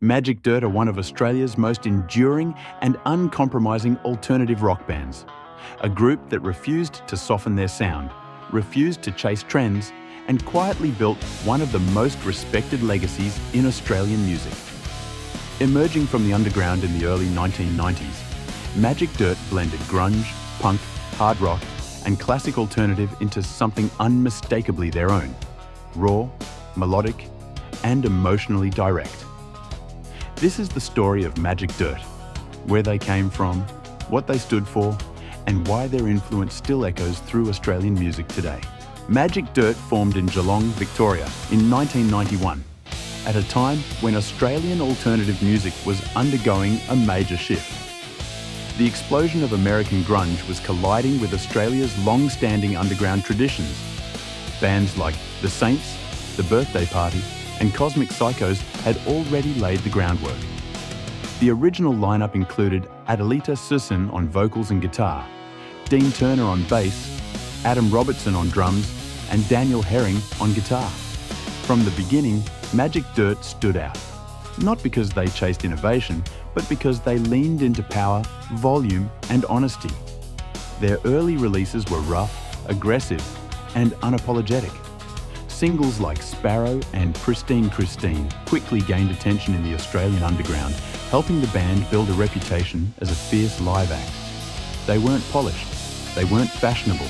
Magic Dirt are one of Australia's most enduring and uncompromising alternative rock bands. A group that refused to soften their sound, refused to chase trends, and quietly built one of the most respected legacies in Australian music. Emerging from the underground in the early 1990s, Magic Dirt blended grunge, punk, hard rock, and classic alternative into something unmistakably their own. Raw, melodic, and emotionally direct. This is the story of Magic Dirt, where they came from, what they stood for, and why their influence still echoes through Australian music today. Magic Dirt formed in Geelong, Victoria in 1991, at a time when Australian alternative music was undergoing a major shift. The explosion of American grunge was colliding with Australia's long-standing underground traditions. Bands like The Saints, The Birthday Party, and Cosmic Psychos had already laid the groundwork. The original lineup included Adelita Susan on vocals and guitar, Dean Turner on bass, Adam Robertson on drums, and Daniel Herring on guitar. From the beginning, Magic Dirt stood out, not because they chased innovation, but because they leaned into power, volume, and honesty. Their early releases were rough, aggressive, and unapologetic. Singles like Sparrow and Pristine Christine quickly gained attention in the Australian underground, helping the band build a reputation as a fierce live act. They weren't polished, they weren't fashionable,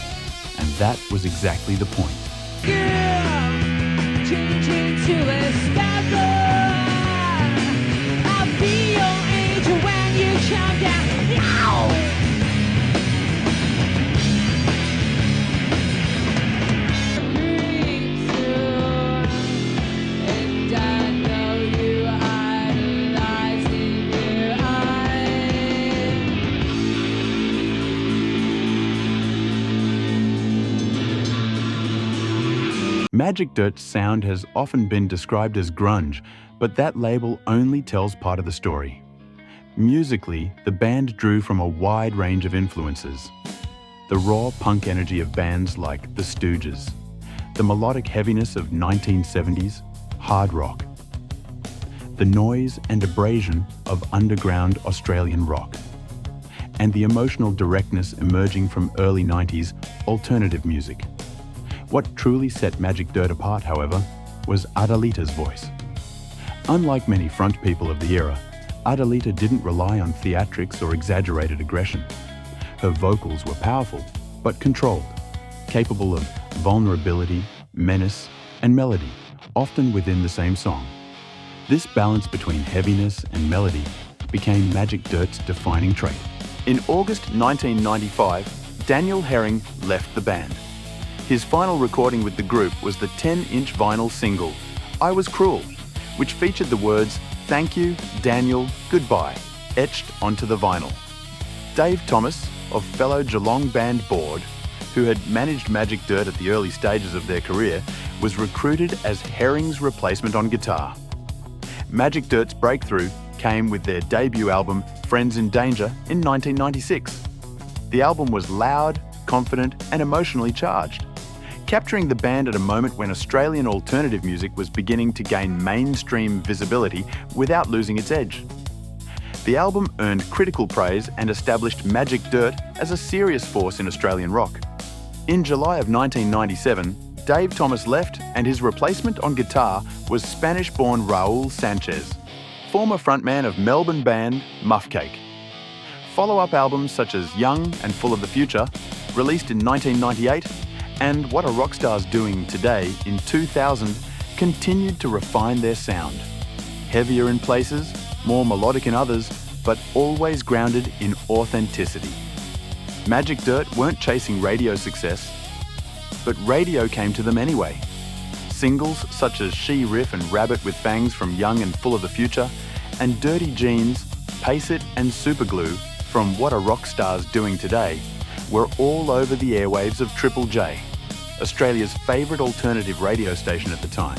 and that was exactly the point. Girl, change into a sparkle. I'll be your angel when you count down. Now! Magic Dirt's sound has often been described as grunge, but that label only tells part of the story. Musically, the band drew from a wide range of influences. The raw punk energy of bands like The Stooges, the melodic heaviness of 1970s hard rock, the noise and abrasion of underground Australian rock, and the emotional directness emerging from early 90s alternative music. What truly set Magic Dirt apart, however, was Adelita's voice. Unlike many front people of the era, Adelita didn't rely on theatrics or exaggerated aggression. Her vocals were powerful, but controlled, capable of vulnerability, menace, and melody, often within the same song. This balance between heaviness and melody became Magic Dirt's defining trait. In August 1995, Daniel Herring left the band. His final recording with the group was the 10-inch vinyl single, I Was Cruel, which featured the words, "Thank you, Daniel, goodbye," etched onto the vinyl. Dave Thomas, of fellow Geelong band Board, who had managed Magic Dirt at the early stages of their career, was recruited as Herring's replacement on guitar. Magic Dirt's breakthrough came with their debut album, Friends in Danger, in 1996. The album was loud, confident, and emotionally charged, capturing the band at a moment when Australian alternative music was beginning to gain mainstream visibility without losing its edge. The album earned critical praise and established Magic Dirt as a serious force in Australian rock. In July of 1997, Dave Thomas left and his replacement on guitar was Spanish-born Raul Sanchez, former frontman of Melbourne band Muffcake. Follow-up albums such as Young and Full of the Future, released in 1998, and What Are Rockstars Doing Today in 2000 continued to refine their sound. Heavier in places, more melodic in others, but always grounded in authenticity. Magic Dirt weren't chasing radio success, but radio came to them anyway. Singles such as She Riff and Rabbit with Fangs from Young and Full of the Future, and Dirty Jeans, Pace It and Superglue from What Are Rockstars Doing Today were all over the airwaves of Triple J, Australia's favourite alternative radio station at the time.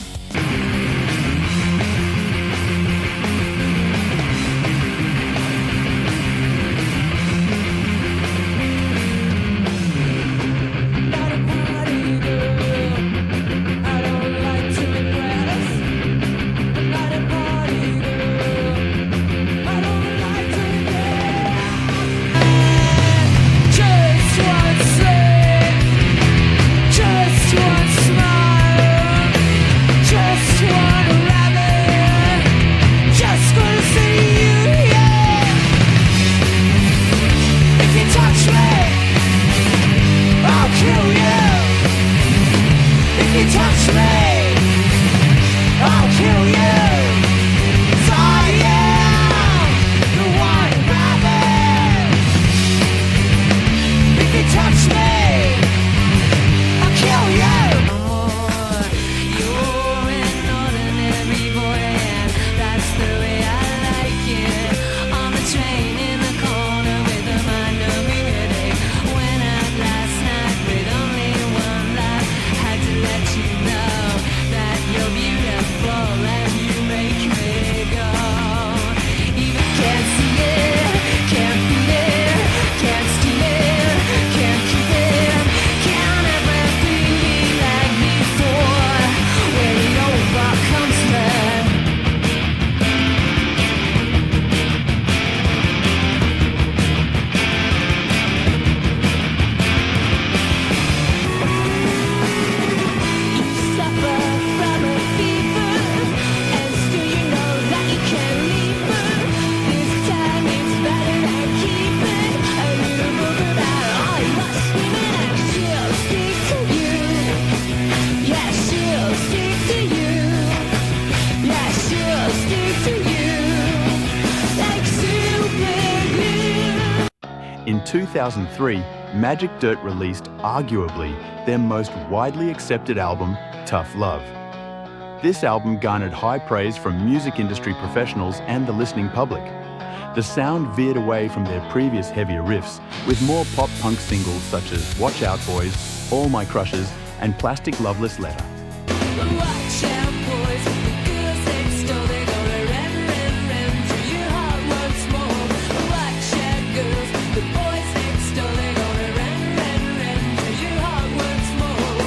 2003, Magic Dirt released arguably their most widely accepted album, Tough Love. This album garnered high praise from music industry professionals and the listening public. The sound veered away from their previous heavier riffs, with more pop-punk singles such as Watch Out Boys, All My Crushes, and Plastic Loveless Letter. Watch out, boys, the girls next door, they're gonna run through your heart once more. Watch out, girls, the boys next door, they're gonna run through your heart once more.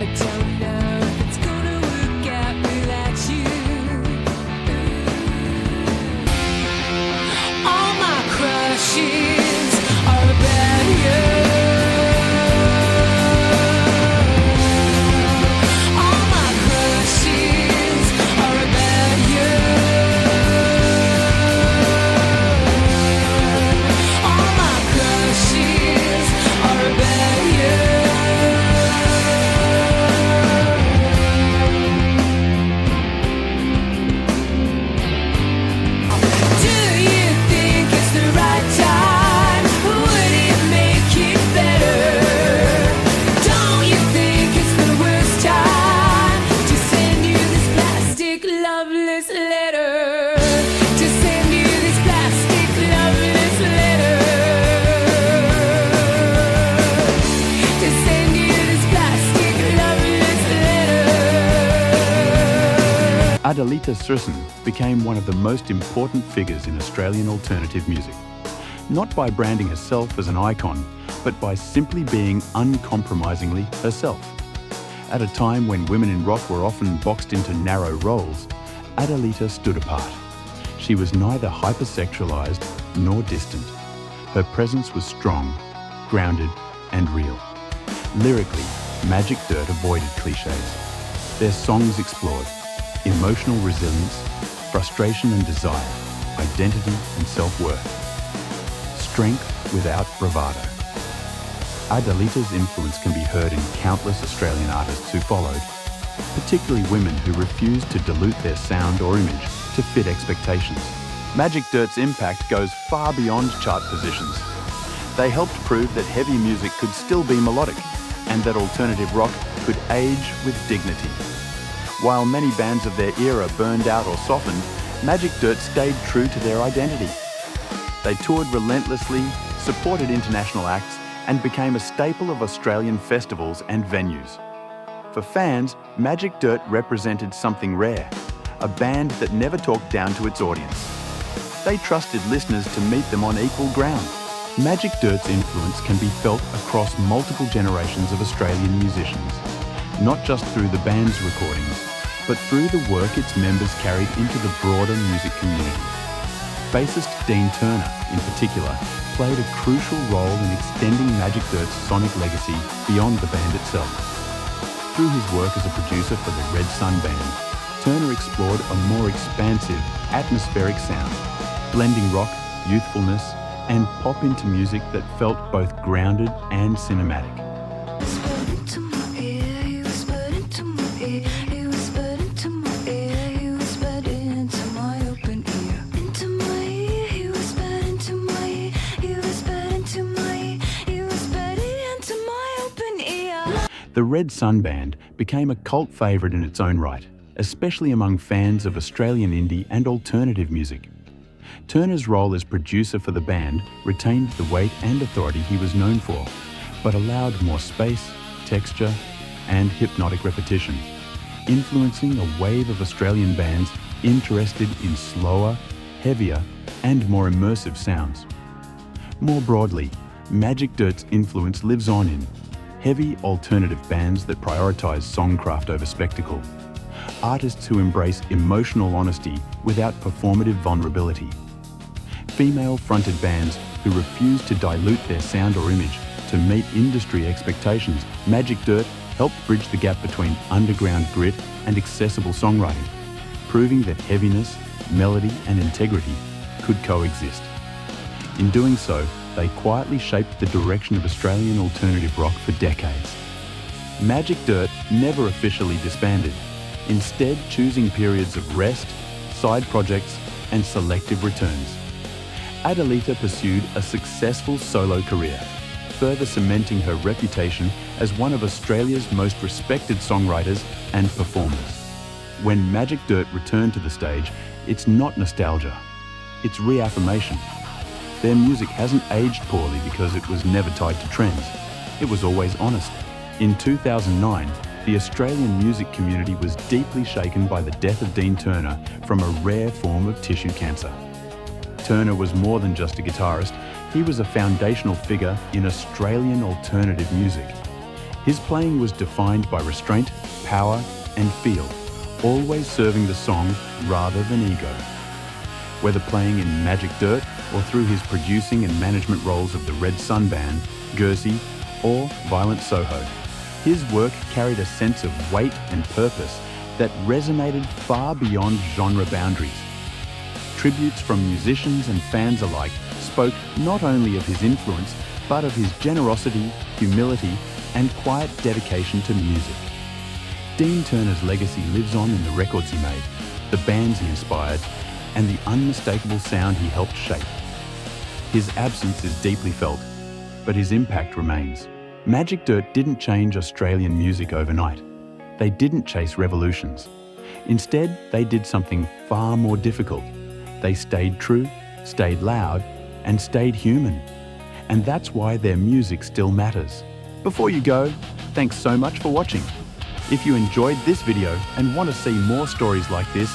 I don't know if it's gonna work out without you. All my crushes are about you. Adelita Sturzen became one of the most important figures in Australian alternative music, not by branding herself as an icon, but by simply being uncompromisingly herself. At a time when women in rock were often boxed into narrow roles, Adelita stood apart. She was neither hypersexualized nor distant. Her presence was strong, grounded, and real. Lyrically, Magic Dirt avoided cliches. Their songs explored emotional resilience, frustration and desire, identity and self-worth. Strength without bravado. Adelita's influence can be heard in countless Australian artists who followed, particularly women who refused to dilute their sound or image to fit expectations. Magic Dirt's impact goes far beyond chart positions. They helped prove that heavy music could still be melodic and that alternative rock could age with dignity. While many bands of their era burned out or softened, Magic Dirt stayed true to their identity. They toured relentlessly, supported international acts, and became a staple of Australian festivals and venues. For fans, Magic Dirt represented something rare, a band that never talked down to its audience. They trusted listeners to meet them on equal ground. Magic Dirt's influence can be felt across multiple generations of Australian musicians, not just through the band's recordings, but through the work its members carried into the broader music community. Bassist Dean Turner, in particular, played a crucial role in extending Magic Dirt's sonic legacy beyond the band itself. Through his work as a producer for the Red Sun Band, Turner explored a more expansive, atmospheric sound, blending rock, youthfulness, and pop into music that felt both grounded and cinematic. The Red Sun Band became a cult favourite in its own right, especially among fans of Australian indie and alternative music. Turner's role as producer for the band retained the weight and authority he was known for, but allowed more space, texture, and hypnotic repetition, influencing a wave of Australian bands interested in slower, heavier, and more immersive sounds. More broadly, Magic Dirt's influence lives on in heavy alternative bands that prioritise songcraft over spectacle, artists who embrace emotional honesty without performative vulnerability, female-fronted bands who refuse to dilute their sound or image to meet industry expectations. Magic Dirt helped bridge the gap between underground grit and accessible songwriting, proving that heaviness, melody and integrity could coexist. In doing so, they quietly shaped the direction of Australian alternative rock for decades. Magic Dirt never officially disbanded, instead choosing periods of rest, side projects and selective returns. Adelita pursued a successful solo career, further cementing her reputation as one of Australia's most respected songwriters and performers. When Magic Dirt returned to the stage, it's not nostalgia, it's reaffirmation. Their music hasn't aged poorly because it was never tied to trends. It was always honest. In 2009, the Australian music community was deeply shaken by the death of Dean Turner from a rare form of tissue cancer. Turner was more than just a guitarist, he was a foundational figure in Australian alternative music. His playing was defined by restraint, power, and feel, always serving the song rather than ego. Whether playing in Magic Dirt or through his producing and management roles of the Red Sun Band, Guernsey, or Violent Soho, his work carried a sense of weight and purpose that resonated far beyond genre boundaries. Tributes from musicians and fans alike spoke not only of his influence, but of his generosity, humility, and quiet dedication to music. Dean Turner's legacy lives on in the records he made, the bands he inspired, and the unmistakable sound he helped shape. His absence is deeply felt, but his impact remains. Magic Dirt didn't change Australian music overnight. They didn't chase revolutions. Instead, they did something far more difficult. They stayed true, stayed loud, and stayed human. And that's why their music still matters. Before you go, thanks so much for watching. If you enjoyed this video and want to see more stories like this,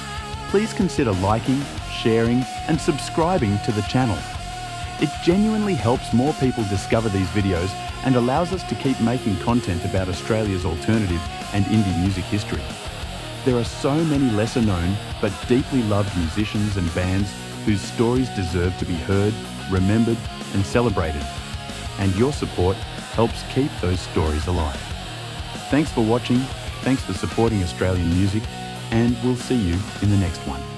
please consider liking, sharing, and subscribing to the channel. It genuinely helps more people discover these videos and allows us to keep making content about Australia's alternative and indie music history. There are so many lesser known but deeply loved musicians and bands whose stories deserve to be heard, remembered, and celebrated. And your support helps keep those stories alive. Thanks for watching, thanks for supporting Australian music, and we'll see you in the next one.